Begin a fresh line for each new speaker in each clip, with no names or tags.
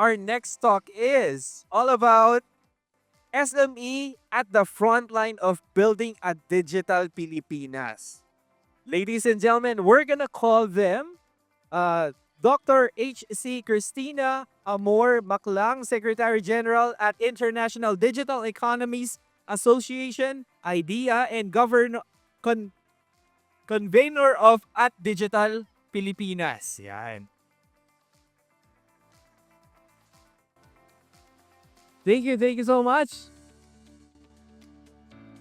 our next talk is all about SME at the front line of building a digital Pilipinas. Ladies and gentlemen, we're gonna call them Dr. H.C. Cristina AMOR MACLANG, Secretary General at International Digital Economies Association, IDEA, and Convenor of at Digital Pilipinas. Yan. Thank you so much.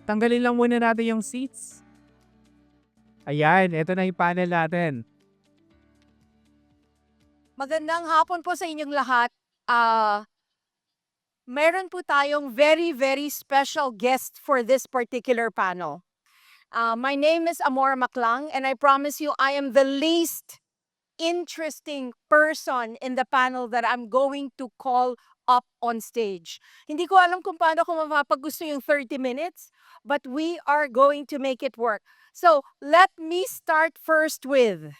Tanggalin lang muna natin yung seats. Ayan, ito na yung panel natin.
Magandang hapon po sa inyong lahat. Meron po tayong very special guest for this particular panel. My name is AMOR MACLANG and I promise you I am the least interesting person in the panel that I'm going to call up on stage. Hindi ko alam kung paano ko mapapagusto yung 30 minutes, but we are going to make it work. So, let me start first with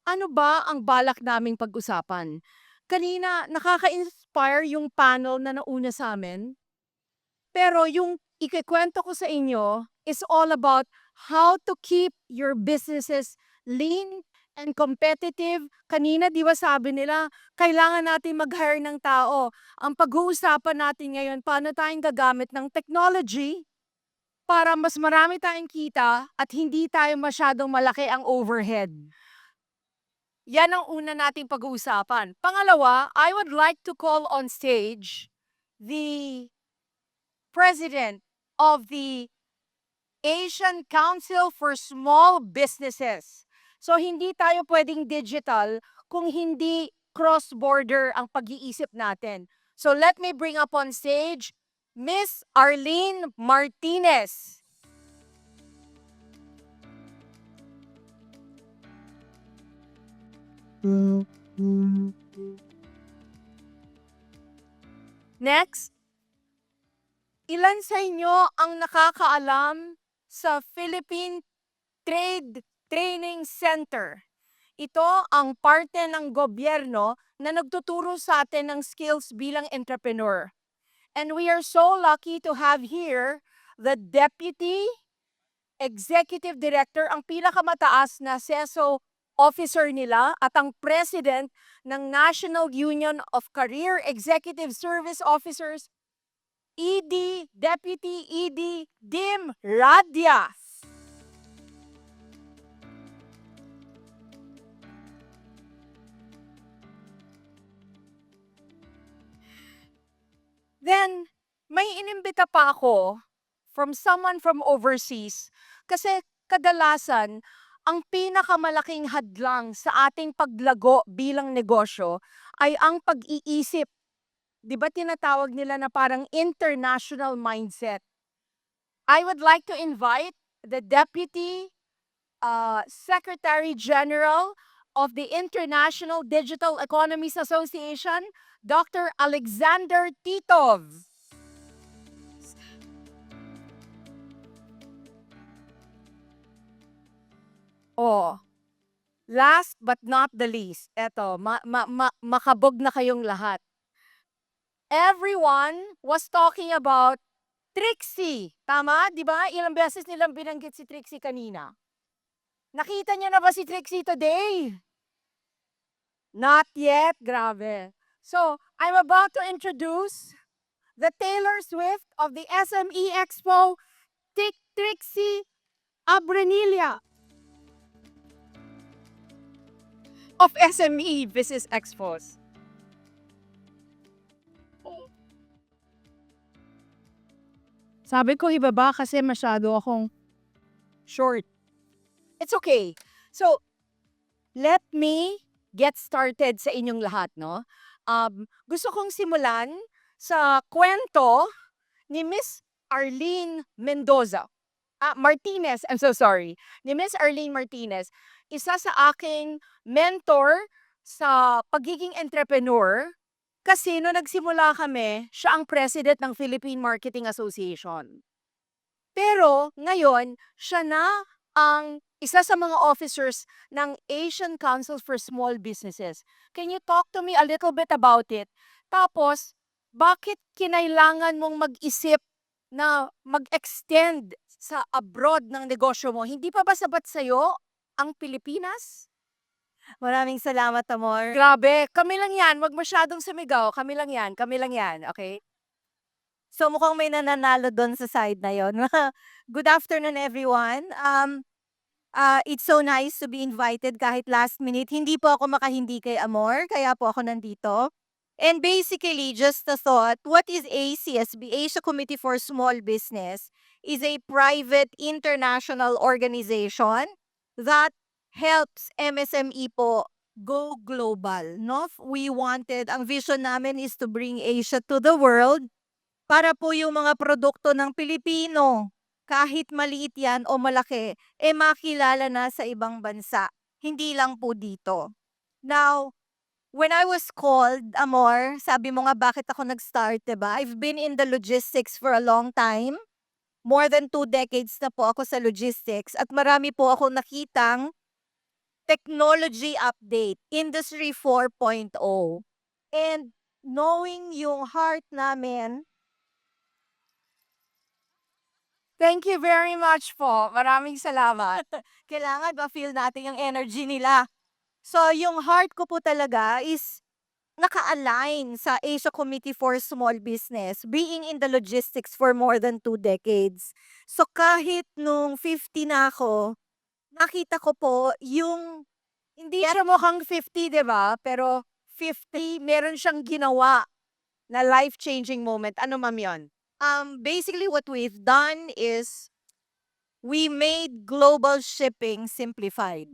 ano ba ang balak naming pag-usapan? Kanina, nakaka-inspire yung panel na nauna sa amin. Pero yung ikikwento ko sa inyo is all about how to keep your businesses lean and competitive. Kanina, di ba sabi nila, kailangan natin mag-hire ng tao. Ang pag-uusapan natin ngayon, paano tayong gagamit ng technology para mas marami tayong kita at hindi tayo masyadong malaki ang overhead. Yan ang una nating pag-uusapan. Pangalawa, I would like to call on stage the President of the Asian Council for Small Businesses. So hindi tayo pwedeng digital kung hindi cross-border ang pag-iisip natin. So let me bring up on stage Miss Arlene Martinez. Next, ilan sa inyo ang nakakaalam sa Philippine Trade Training Center? Ito ang parte ng gobyerno na nagtuturo sa atin ng skills bilang entrepreneur. And we are so lucky to have here the Deputy Executive Director, ang pinakamataas na CESO officer nila at ang President ng National Union of Career Executive Service Officers, Deputy ED Dim Radias. Then, may inimbita pa ako from someone from overseas kasi kadalasan ang pinakamalaking hadlang sa ating paglago bilang negosyo ay ang pag-iisip. Di ba tinatawag nila na parang international mindset? I would like to invite the Deputy Secretary General of the International Digital Economies Association, Dr. Alexander Titov. Oh, last but not the least, eto, makabog na kayong lahat. Everyone was talking about Trixie. Tama? Di ba? Ilang beses nilang binanggit si Trixie kanina. Nakita niya na ba si Trixie today? Not yet. Grabe. So, I'm about to introduce the Taylor Swift of the SME Expo, Trixie Abrenilla of SME Business Expos. Sabi ko ibaba kasi masyado akong short. It's okay. So, let me get started sa inyong lahat, no? Gusto kong simulan sa kwento ni Miss Arlene Mendoza. Martinez, I'm so sorry. Ni Miss Arlene Martinez, isa sa aking mentor sa pagiging entrepreneur kasi no nagsimula kami, siya ang president ng Philippine Marketing Association. Pero ngayon, siya na ang isa sa mga officers ng Asian Council for Small Businesses. Can you talk to me a little bit about it? Tapos, bakit kinailangan mong mag-isip na mag-extend sa abroad ng negosyo mo? Hindi pa ba sapat sa'yo ang Pilipinas?
Maraming salamat, Amor.
Grabe, kami lang yan. Wag masyadong sumigaw. Kami lang yan, okay?
So mukhang may nananalo doon sa side na yon. Good afternoon, everyone. It's so nice to be invited kahit last minute. Hindi po ako makahindi kay Amor, kaya po ako nandito. And basically, just a thought, what is ACSB, Asia Committee for Small Business, is a private international organization that helps MSME po go global. No? Ang vision namin is to bring Asia to the world para po yung mga produkto ng Pilipino, kahit maliit yan o malaki, makilala na sa ibang bansa. Hindi lang po dito. Now, when I was called, Amor, sabi mo nga bakit ako nag-start, diba? I've been in the logistics for a long time. More than 2 decades na po ako sa logistics at marami po ako nakitang technology update, Industry 4.0. And knowing yung heart namin.
Thank you very much po. Maraming salamat.
Kailangan ma-feel natin yung energy nila. So, yung heart ko po talaga is naka-align sa Asia Committee for Small Business, being in the logistics for more than 2 decades. So, kahit nung 50 na ako, nakita ko po yung
Hindi siya mukhang 50, di ba? Pero 50, meron siyang ginawa na life-changing moment. Ano ma'am yun?
basically what we've done is we made global shipping simplified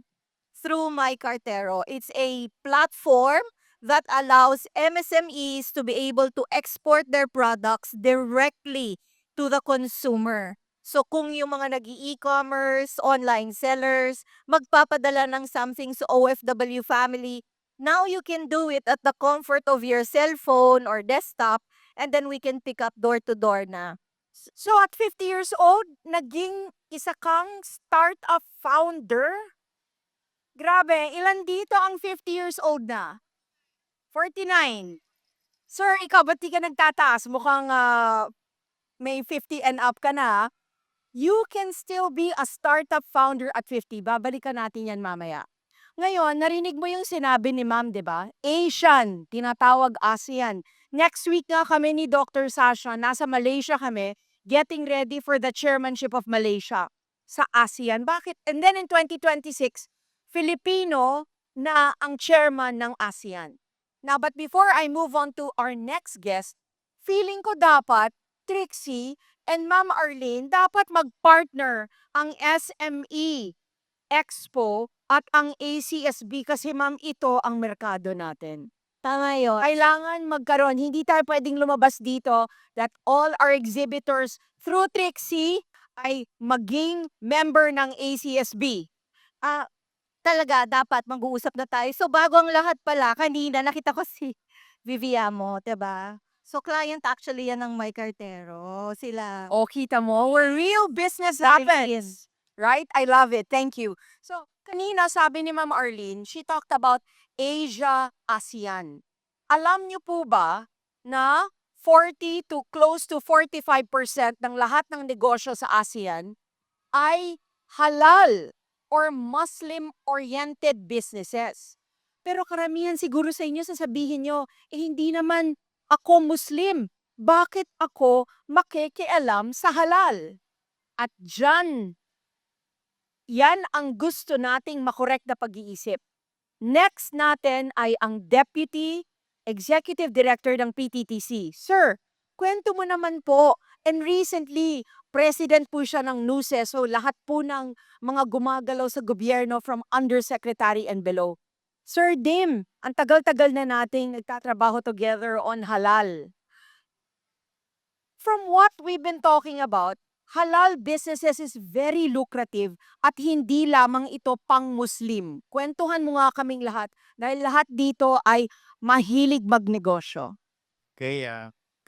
through My Cartero. It's a platform that allows MSMEs to be able to export their products directly to the consumer. So kung yung mga nag-e-commerce, online sellers, magpapadala ng something sa OFW family, now you can do it at the comfort of your cell phone or desktop, and then we can pick up door to door na.
So at 50 years old, naging isa kang startup founder? Grabe, ilan dito ang 50 years old na? 49. Sir, ikaw ba't di ka nagtataas? Mukhang may 50 and up ka na. You can still be a startup founder at 50. Babalikan natin yan mamaya. Ngayon, narinig mo yung sinabi ni ma'am, di ba? Asian, tinatawag ASEAN. Next week nga kami ni Dr. Sasha, nasa Malaysia kami, getting ready for the chairmanship of Malaysia sa ASEAN. Bakit? And then in 2026, Filipino na ang chairman ng ASEAN. Now, but before I move on to our next guest, feeling ko dapat, Trixie and Ma'am Arlene, dapat mag-partner ang SME, Expo, at ang ACSB kasi ma'am, ito ang merkado natin.
Tama yun.
Kailangan magkaroon, hindi tayo pwedeng lumabas dito that all our exhibitors through Trixie ay maging member ng ACSB.
Talaga, dapat mag-uusap na tayo. So, bago ang lahat pala, kanina nakita ko si Viviamo, 'di ba? So, client actually yan ng My Cartero. Sila.
O, kita mo, where real business
Really
happens. Right? I love it. Thank you. So, kanina sabi ni Ma'am Arlene, she talked about Asia-ASEAN. Alam niyo po ba na 40 to close to 45% ng lahat ng negosyo sa ASEAN ay halal or Muslim-oriented businesses. Pero karamihan siguro sa inyo sasabihin nyo, hindi naman ako Muslim. Bakit ako makikialam sa halal? At dyan, yan ang gusto nating makorek na pag-iisip. Next natin ay ang Deputy Executive Director ng PTTC. Sir, kwento mo naman po. And recently, President po siya ng NUSE, so lahat po ng mga gumagalaw sa gobyerno from Undersecretary and below. Sir Dim, ang tagal-tagal na nating nagtatrabaho together on halal. From what we've been talking about, halal businesses is very lucrative at hindi lamang ito pang Muslim. Kwentuhan mo nga kaming lahat dahil lahat dito ay mahilig magnegosyo.
Okay,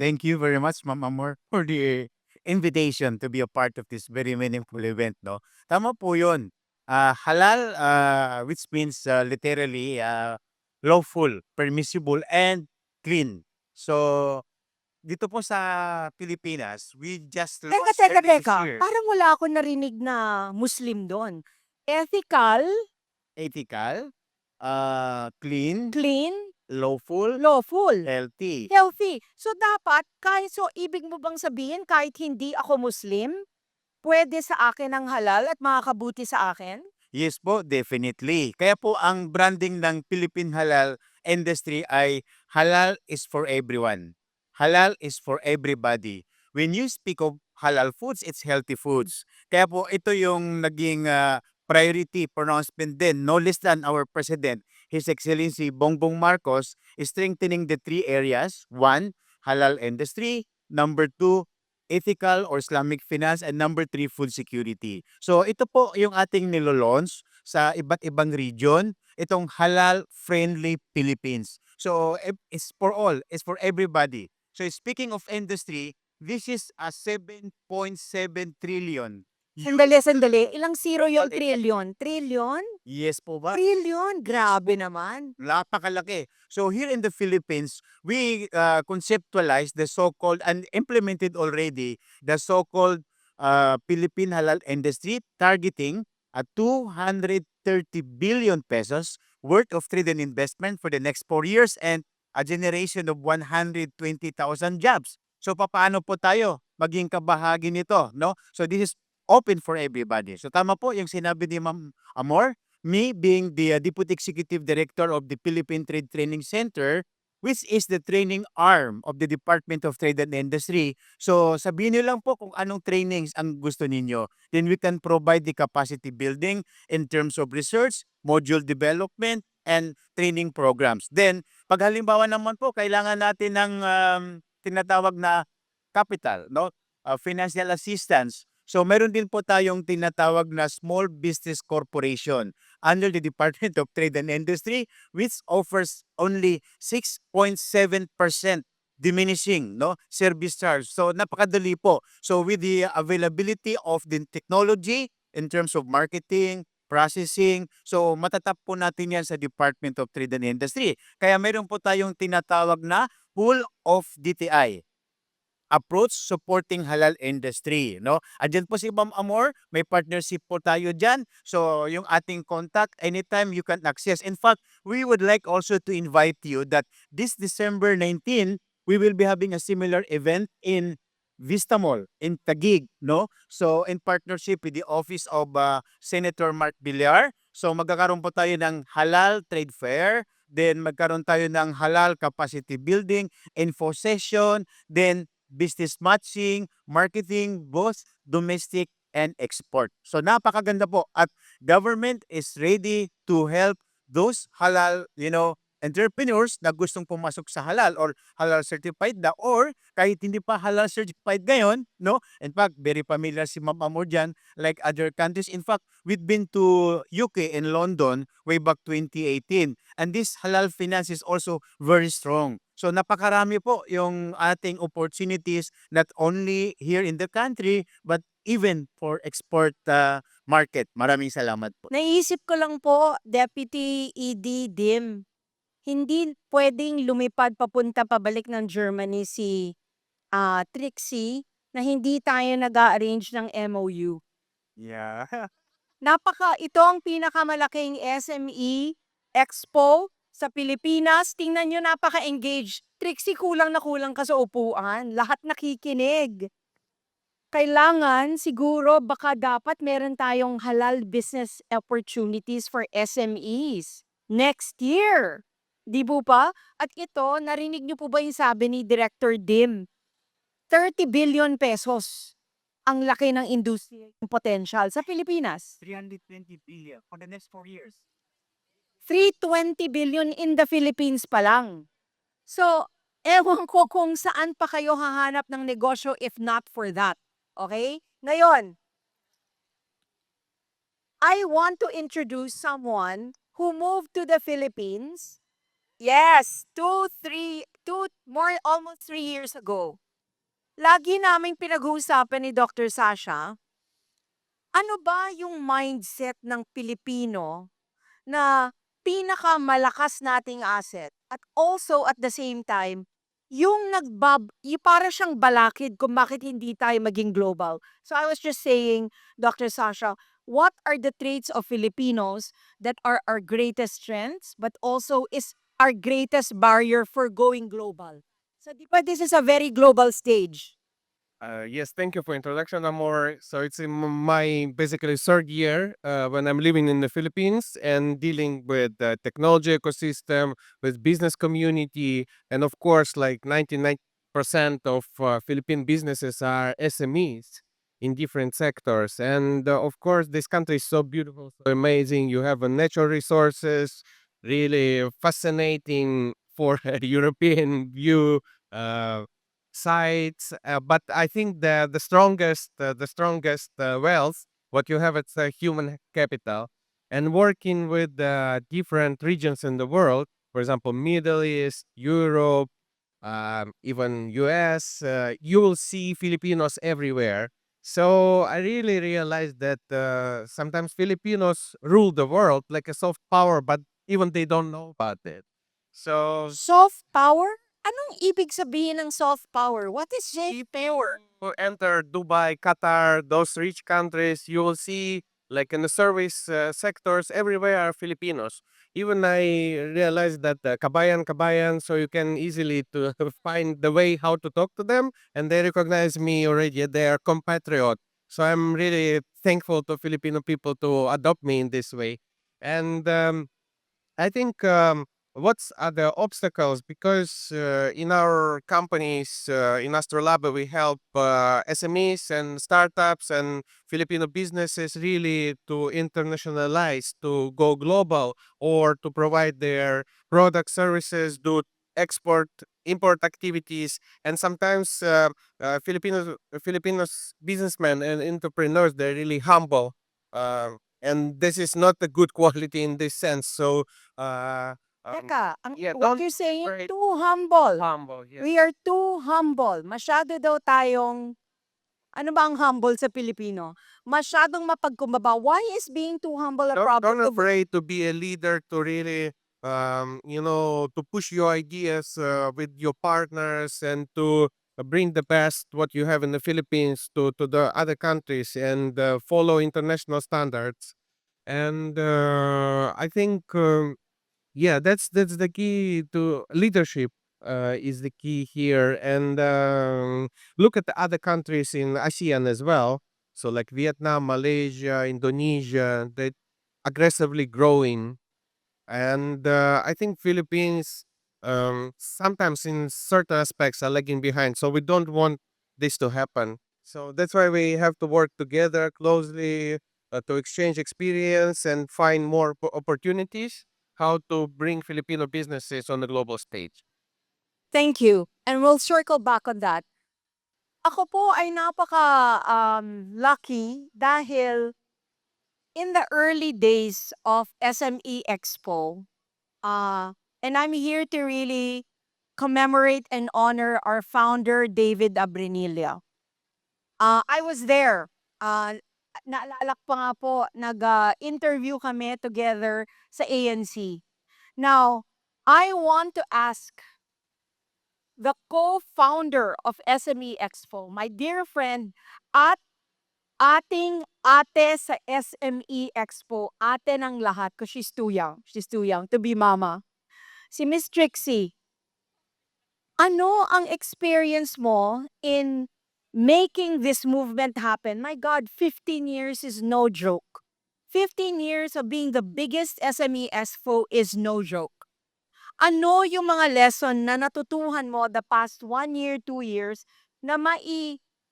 thank you very much, Ma'am Amor, for the invitation to be a part of this very meaningful event, no? Tama po yun. Halal, which means literally lawful, permissible, and clean. So, dito po sa Pilipinas, we just
Teka,
launched
teka,
early this
teka.
year.
Parang wala akong narinig na Muslim doon. Ethical,
Ethical, clean,
clean,
lawful,
lawful,
healthy.
healthy. So dapat, ibig mo bang sabihin kahit hindi ako Muslim, pwede sa akin ang halal at makakabuti sa akin?
Yes po, definitely. Kaya po ang branding ng Philippine halal industry ay halal is for everyone. Halal is for everybody. When you speak of halal foods, it's healthy foods. Kaya po ito yung naging priority pronouncement din, no less than our President, His Excellency Bongbong Marcos, is strengthening the three areas. One, halal industry. Number two, ethical or Islamic finance, and number three, food security. So ito po yung ating nilo-launch sa iba't ibang region, itong Halal Friendly Philippines. So it's for all, it's for everybody. So speaking of industry, this is a 7.7 trillion.
Sandali. Ilang zero yung trillion? Trillion?
Yes po ba?
Trillion? Grabe naman.
Napakalaki. So here in the Philippines, we conceptualized the so-called and implemented already the so-called Philippine halal industry targeting a 230 billion pesos worth of trade and investment for the next 4 years and a generation of 120,000 jobs. So paano po tayo maging kabahagi nito, no? So this is open for everybody. So tama po yung sinabi ni Ma'am Amor, me being the Deputy Executive Director of the Philippine Trade Training Center, which is the training arm of the Department of Trade and Industry. So sabihin niyo lang po kung anong trainings ang gusto ninyo. Then we can provide the capacity building in terms of research, module development, and training programs. Then, pag halimbawa naman po, kailangan natin ng tinatawag na capital, no? Financial assistance. So meron din po tayong tinatawag na Small Business Corporation under the Department of Trade and Industry, which offers only 6.7% diminishing, no, service charge. So napakadali po. So with the availability of the technology in terms of marketing, processing, so matatap po natin yan sa Department of Trade and Industry. Kaya meron po tayong tinatawag na pool of DTI, approach supporting halal industry, no? Andiyan po si Ma'am Amor, may partnership po tayo diyan. So, yung ating contact, anytime you can access. In fact, we would like also to invite you that this December 19, we will be having a similar event in Vista Mall in Taguig, no? So, in partnership with the Office of Senator Mark Villar. So, magkakaroon po tayo ng halal trade fair, then magkaroon tayo ng halal capacity building, info session, then business matching, marketing, both domestic and export. So napakaganda po at government is ready to help those halal, entrepreneurs na gustong pumasok sa halal or halal certified na or kahit hindi pa halal certified ngayon, no? In fact, very familiar si Ma'am Amor dyan, like other countries. In fact, we've been to UK and London way back 2018. And this halal finance is also very strong. So napakarami po yung ating opportunities not only here in the country but even for export market. Maraming salamat po.
Naisip ko lang po, Deputy ED Dim, hindi pwedeng lumipad papunta pabalik ng Germany si Trixie na hindi tayo nag-a-arrange ng MOU.
Yeah.
Ito ang pinakamalaking SME Expo sa Pilipinas. Tingnan nyo, napaka-engaged. Trixie, kulang na kulang ka sa upuan. Lahat nakikinig. Kailangan siguro baka dapat meron tayong halal business opportunities for SMEs next year. Di po ba? At ito, narinig niyo po ba yung sabi ni Director Dim? 30 billion pesos ang laki ng industriya potential sa Pilipinas.
320 billion for the next 4 years.
320 billion in the Philippines pa lang. So, ewan ko kung saan pa kayo hahanap ng negosyo if not for that. Okay? Ngayon, I want to introduce someone who moved to the Philippines. Yes, almost 3 years ago. Lagi naming pinag-uusapan ni Dr. Sasha Ano ba yung mindset ng Pilipino na pinakamalakas nating asset at also at the same time, yung para siyang balakid kung bakit hindi tayo maging global. So I was just saying, Dr. Sasha, what are the traits of Filipinos that are our greatest strengths but also is our greatest barrier for going global? So di ba this is a very global stage?
Yes, thank you for introduction, Amor. So it's in my basically third year when I'm living in the Philippines and dealing with the technology ecosystem, with business community, and of course, like 99% of Philippine businesses are SMEs in different sectors. And of course, this country is so beautiful, so amazing. You have natural resources, really fascinating for a European view. Sites, but I think the strongest wealth what you have it's human capital, and working with different regions in the world, for example, Middle East, Europe, even US, you will see Filipinos everywhere. So I really realized that sometimes Filipinos rule the world like a soft power, but even they don't know about it. So
Soft power? Anong ibig sabihin ng soft power? What is soft power?
you enter Dubai, Qatar, those rich countries, you will see like in the service sectors everywhere are Filipinos. Even I realized that kabayan, so you can easily to find the way how to talk to them, and they recognize me already. They are compatriot. So I'm really thankful to Filipino people to adopt me in this way. And I think what's other obstacles because in our companies in Astrolab we help SMEs and startups and Filipino businesses really to internationalize, to go global, or to provide their product services, do export import activities, and sometimes Filipinos businessmen and entrepreneurs they're really humble. And this is not a good quality in this sense. So uh,
Teka,
yeah,
what
don't
you're saying,
very
too humble.
humble. Yes.
We are too humble. Masyado daw tayong, ano ba ang humble sa Pilipino? Masyadong mapagkumbaba. Why is being too humble a problem?
Don't afraid to be a leader to really to push your ideas with your partners and to bring the best what you have in the Philippines to the other countries and follow international standards. And I think yeah, that's the key to leadership. Is the key here, and look at the other countries in ASEAN as well. So like Vietnam, Malaysia, Indonesia, they aggressively growing, and I think Philippines sometimes in certain aspects are lagging behind. So we don't want this to happen. So that's why we have to work together closely to exchange experience and find more opportunities. How to bring Filipino businesses on the global stage.
Thank you. And we'll circle back on that. Ako po ay napaka lucky dahil in the early days of SME Expo, and I'm here to really commemorate and honor our founder, David Abrinilla. I was there. Naalala ko pa nga po, nag-interview kami together sa ANC. Now, I want to ask the co-founder of SME Expo, my dear friend, at ating ate sa SME Expo, ate ng lahat, because she's too young to be mama. Si Miss Trixie, ano ang experience mo in making this movement happen? My God, 15 years is no joke. 15 years of being the biggest SME Expo is no joke. Ano yung mga lesson na natutuhan mo the past 1 year, 2 years na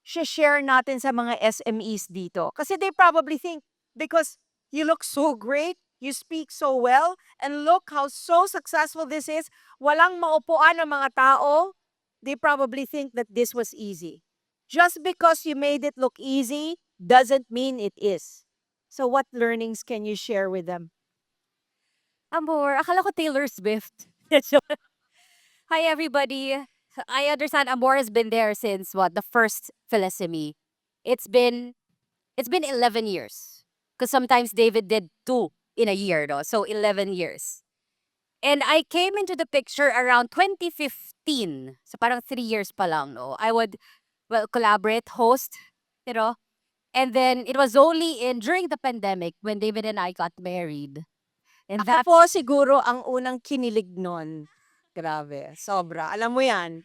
share natin sa mga SMEs dito? Kasi they probably think, because you look so great, you speak so well, and look how so successful this is, walang maupuan ng mga tao, they probably think that this was easy. Just because you made it look easy doesn't mean it is. So what learnings can you share with them?
Amor, akala ko Taylor Swift. Hi, everybody. I understand Amor has been there since what, the first PhilSME. It's been It's been 11 years. Because sometimes David did 2 in a year, no? So 11 years. And I came into the picture around 2015. So parang 3 years pa lang, no? I would, well, collaborate, host, you know. And then it was only during the pandemic when David and I got married. And
Ako
that
po siguro ang unang kinilig nun. Grabe, sobra. Alam mo yan?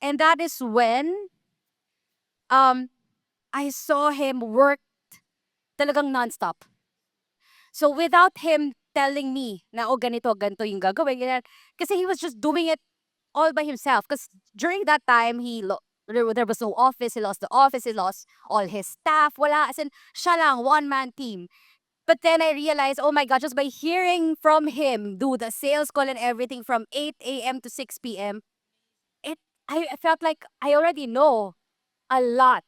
and that is when I saw him work talagang nonstop. So without him telling me na oh ganito yung gagawin, ganyan, kasi he was just doing it all by himself. Because during that time, there was no office. He lost the office. He lost all his staff. Wala. As in, siya lang, one-man team. But then I realized, oh my God, just by hearing from him, do the sales call and everything from 8 a.m. to 6 p.m., I felt like I already know a lot,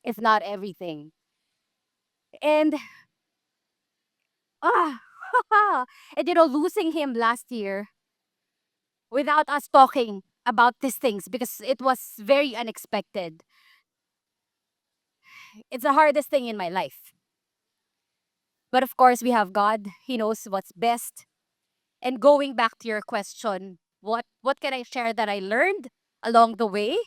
if not everything. And, ah, and losing him last year without us talking about these things because it was very unexpected. It's the hardest thing in my life. But of course, we have God. He knows what's best. And going back to your question, what can I share that I learned along the way?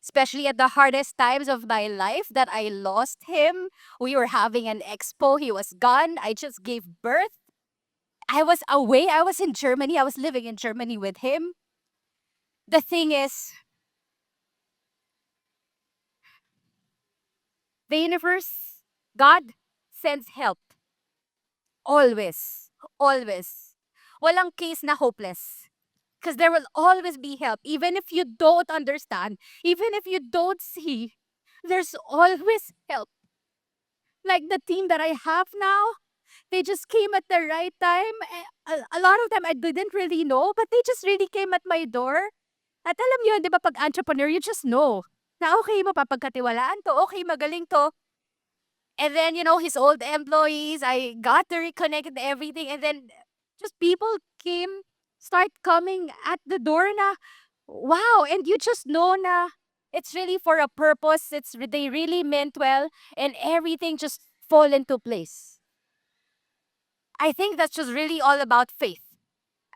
Especially at the hardest times of my life that I lost him. We were having an expo. He was gone. I just gave birth. I was away. I was in Germany. I was living in Germany with him. The thing is, the universe, God sends help. Always. Always. Walang case na hopeless. Because there will always be help. Even if you don't understand, even if you don't see, there's always help. Like the team that I have now, they just came at the right time. A lot of them I didn't really know, but they just really came at my door. At alam niyo, di ba, pag entrepreneur, you just know na okay, mapapagkatiwalaan to, okay, magaling to. And then, his old employees, I got to reconnect and everything. And then just people start coming at the door na, wow. And you just know na it's really for a purpose. They really meant well and everything just fall into place. I think that's just really all about faith.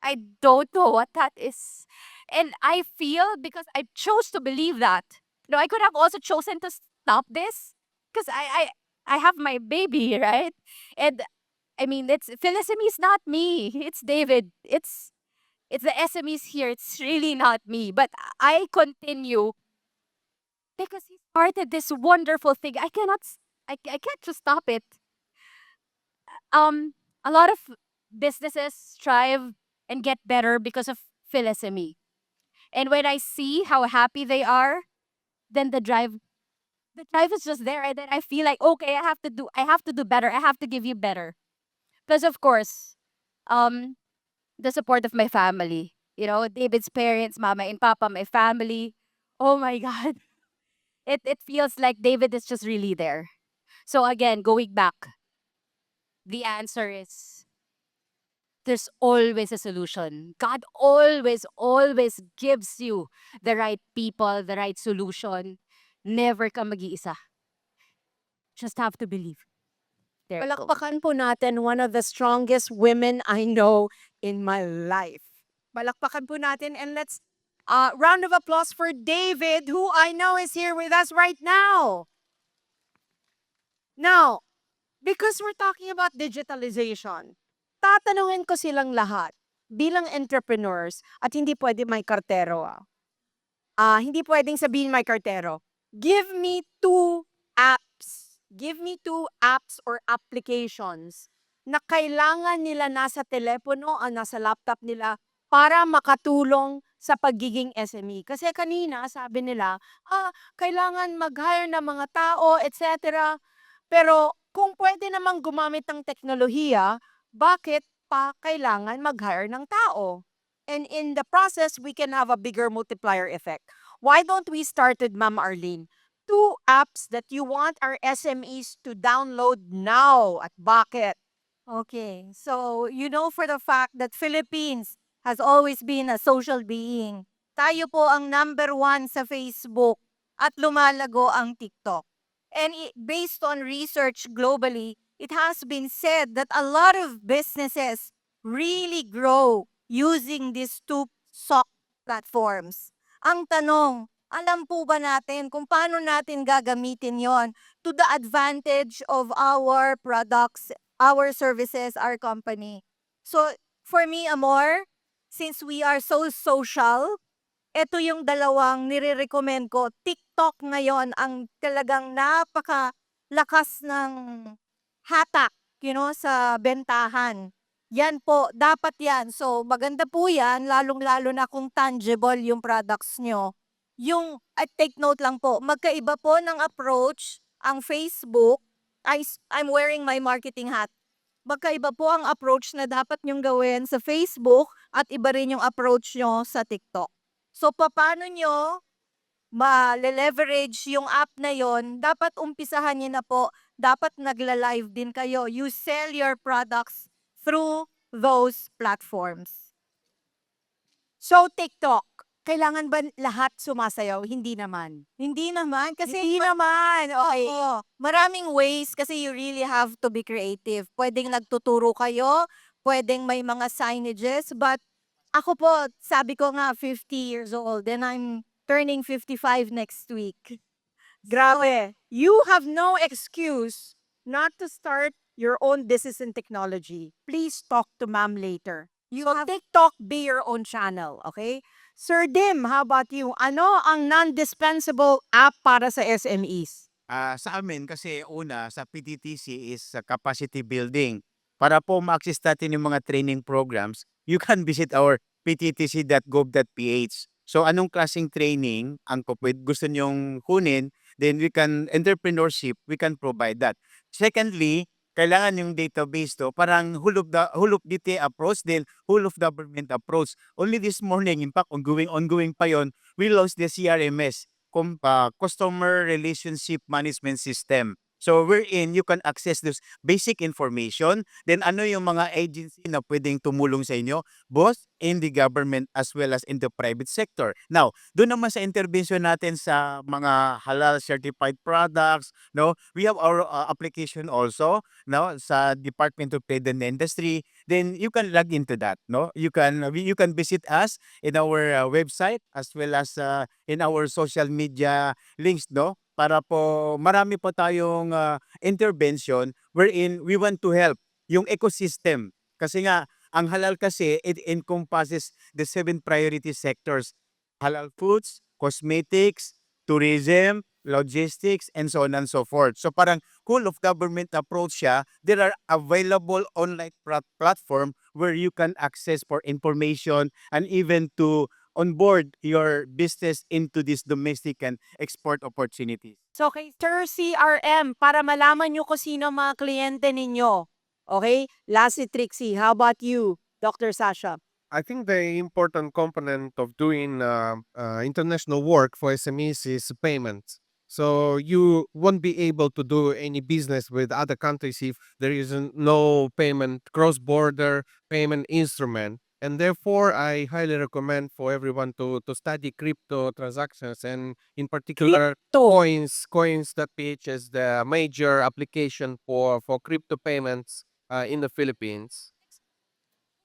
I don't know what that is. And I feel because I chose to believe that. I could have also chosen to stop this because I have my baby, right? And I mean, it's PhilSME is not me. It's David. It's the SMEs here. It's really not me. But I continue because he started this wonderful thing. I can't just stop it. A lot of businesses strive and get better because of PhilSME. And when I see how happy they are, then the drive is just there and then I feel like okay, I have to do better. I have to give you better. Plus of course, um the support of my family. David's parents, mama and papa, my family. Oh my god. It feels like David is just really there. So again, going back, the answer is there's always a solution. God always gives you the right people, the right solution. Never ka mag-iisa. Just have to believe. There you go.
Palakpakan po natin one of the strongest women I know in my life. Palakpakan po natin and let's round of applause for David who I know is here with us right now. Now, because we're talking about digitalization, tatanungin ko silang lahat bilang entrepreneurs at hindi pwede may kartero. Hindi pwedeng sabihin may kartero. Give me two apps. Give me two apps or applications na kailangan nila nasa telepono o nasa laptop nila para makatulong sa pagiging SME. Kasi kanina sabi nila, kailangan mag-hire ng mga tao, etc. Pero kung pwede namang gumamit ng teknolohiya, bakit pa kailangan mag-hire ng tao? And in the process, we can have a bigger multiplier effect. Why don't we start with Ma'am Arlene? Two apps that you want our SMEs to download now at bakit?
Okay, so you know for the fact that Philippines has always been a social being. Tayo po ang number 1 sa Facebook at lumalago ang TikTok. And based on research globally, it has been said that a lot of businesses really grow using these two SOC platforms. Ang tanong, alam po ba natin kung paano natin gagamitin yon to the advantage of our products, our services, our company? So, for me, Amor, since we are so social, eto yung dalawang nire-recommend ko. TikTok ngayon ang talagang napakalakas ng hatak, sa bentahan. Yan po, dapat yan. So, maganda po yan, lalong-lalo na kung tangible yung products nyo. At take note lang po, magkaiba po ng approach ang Facebook. I'm wearing my marketing hat. Magkaiba po ang approach na dapat nyong gawin sa Facebook at iba rin yung approach nyo sa TikTok. So, paano nyo ma-leverage yung app na yon? Dapat umpisahan nyo na po. Dapat nagla-live din kayo. You sell your products through those platforms.
So, TikTok, kailangan ba lahat sumasayaw? Hindi naman.
Hindi naman. Kasi
Hindi naman. Okay.
Oo. Maraming ways kasi you really have to be creative. Pwedeng nagtuturo kayo, pwedeng may mga signages, but ako po, sabi ko nga, 50 years old, and I'm turning 55 next week.
Grabe. You have no excuse not to start your own business in technology. Please talk to ma'am later.
You
So,
have
TikTok, be your own channel, okay? Sir Dim, how about you? Ano ang non-dispensable app para sa SMEs?
Sa amin kasi una sa PTTC is capacity building. Para po ma-access natin yung mga training programs, you can visit our pttc.gov.ph. So anong klaseng training ang gusto nyong kunin, then entrepreneurship, we can provide that. Secondly, kailangan yung database to, parang whole of DT approach, then whole of government approach. Only this morning, in fact, ongoing pa yon, we launched the CRMS, Customer Relationship Management System. So wherein you can access this basic information, then ano yung mga agency na pwedeng tumulong sa inyo, both in the government as well as in the private sector. Now, doon naman sa intervention natin sa mga halal certified products, no, we have our application also, no, sa Department of Trade and Industry. Then you can log into that, no. You can visit us in our website as well as in our social media links, no? Para po marami po tayong intervention wherein we want to help yung ecosystem. Kasi nga, ang halal kasi, it encompasses the 7 priority sectors. Halal foods, cosmetics, tourism, logistics, and so on and so forth. So parang whole of government approach siya. There are available online platform where you can access for information and even to onboard your business into this domestic and export opportunities.
So, kay Sir CRM, para malaman nyo kung sino ang mga kliyente ninyo. Okay? Last si Trixie. How about you, Dr. Sasha?
I think the important component of doing international work for SMEs is payment. So you won't be able to do any business with other countries if there is no payment, cross-border payment instrument. And therefore, I highly recommend for everyone to study crypto transactions, and in particular coins.ph is the major application for crypto payments in the Philippines.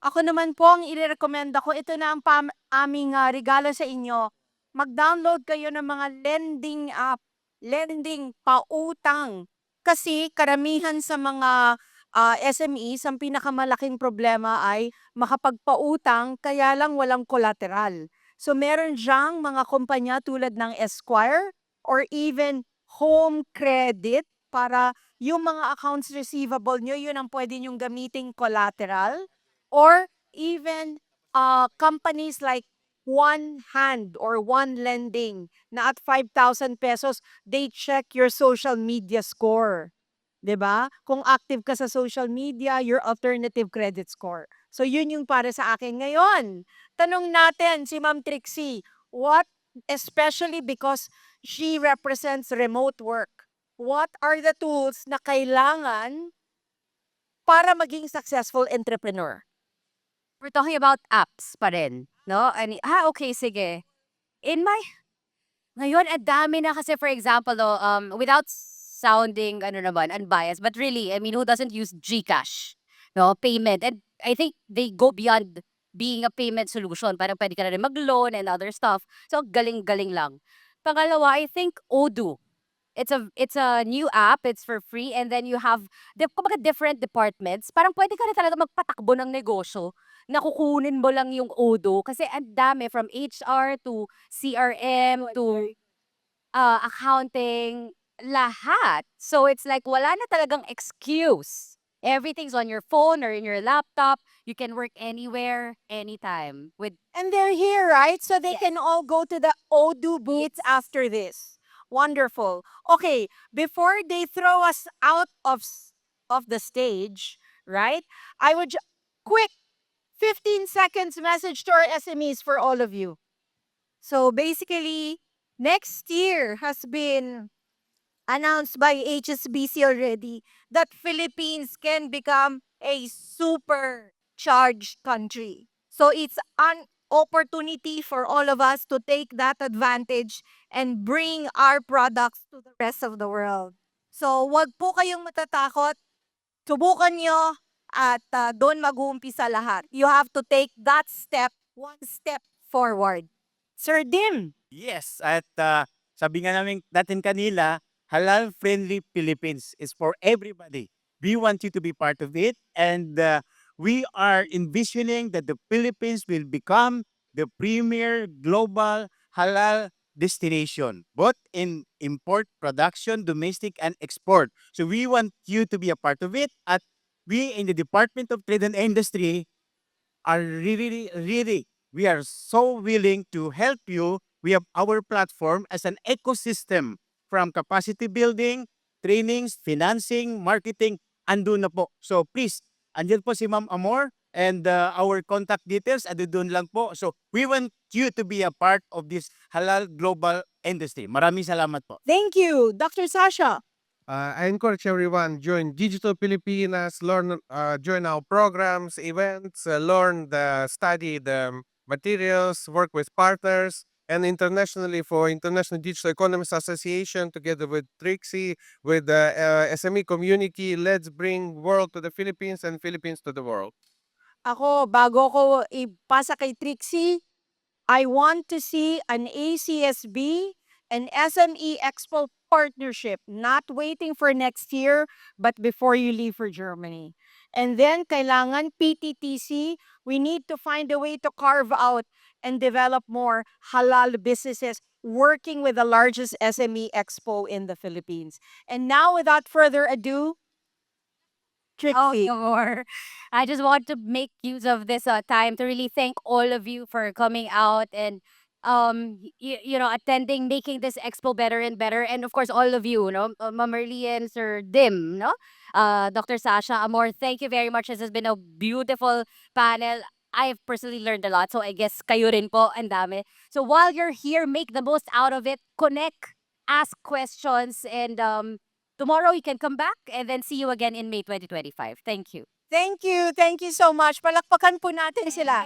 Ako naman po, ang irerekomenda ko, ito na ang aming regalo sa inyo. Mag-download kayo ng mga lending app, lending pautang. Kasi karamihan sa mga SMEs, ang pinakamalaking problema ay makapagpautang, kaya lang walang collateral. So meron diyang mga kumpanya tulad ng Esquire or even Home Credit para yung mga accounts receivable nyo, yun ang pwede nyong gamiting collateral. Or even companies like One Hand or One Lending na at 5,000 pesos, they check your social media score. 'Di ba? Kung active ka sa social media, your alternative credit score. So yun yung para sa akin ngayon. Tanong natin si Ma'am Trixie, especially because she represents remote work, what are the tools na kailangan para maging successful entrepreneur?
We're talking about apps pa rin, no? Okay, sige. Ngayon, ang dami na kasi, for example, without sounding ano naman, unbiased, but really, I mean, who doesn't use GCash, no, payment? And I think they go beyond being a payment solution. Parang pwede ka na rin mag-loan and other stuff. So, galing-galing lang. Pangalawa, I think Odoo. It's a new app, it's for free, and then you have kumbaga different departments. Parang pwede ka rin talaga magpatakbo ng negosyo na kukunin mo lang yung Odoo kasi ang dami from HR to CRM to accounting, lahat. So it's like wala na talagang excuse. Everything's on your phone or in your laptop. You can work anywhere, anytime with
And they're here, right? So they
Yes.
can all go to the Odoo booth after this. Wonderful. Okay, before they throw us out of the stage, right? I would quick 15 seconds message to our SMEs for all of you.
So basically, next year has been announced by HSBC already that Philippines can become a supercharged country. So it's an opportunity for all of us to take that advantage and bring our products to the rest of the world. So wag po kayong matatakot. Subukan nyo at doon mag-uumpisa lahat. You have to take that step, one step forward.
Sir Dim,
Yes, at sabi nga natin kanila, halal-friendly Philippines is for everybody. We want you to be part of it, and we are envisioning that the Philippines will become the premier global halal destination, both in import, production, domestic, and export. So we want you to be a part of it, at we in the Department of Trade and Industry are really, we are so willing to help you. We have our platform as an ecosystem from capacity building, trainings, financing, marketing, andun na po. So please, andyan po si Ma'am Amor and our contact details, andun lang po. So we want you to be a part of this halal global industry. Maraming salamat po.
thank you. Dr. Sasha.
I encourage everyone join Digital Pilipinas, learn, join our programs, events, study the materials, work with partners, and internationally for International Digital Economies Association, together with Trixie, with the SME community. Let's bring world to the Philippines and Philippines to the world.
Ako, bago ko ipasa kay Trixie, I want to see an ACSB and SME Expo partnership, not waiting for next year, but before you leave for Germany. And then, kailangan PTTC, we need to find a way to carve out and develop more halal businesses working with the largest SME Expo in the Philippines. And now, without further ado, Trixie.
Or I just want to make use of this time to really thank all of you for coming out and attending, making this expo better and better, and of course all of you, Ma'am Merlian, Sir Dim, Dr. Sasha, Amor, thank you very much. This has been a beautiful panel. I've personally learned a lot, so I guess kayo rin po, ang dami. So while you're here, make the most out of it, connect, ask questions, and tomorrow you can come back and then see you again in May 2025. Thank you.
Thank you so much. Palakpakan po natin sila.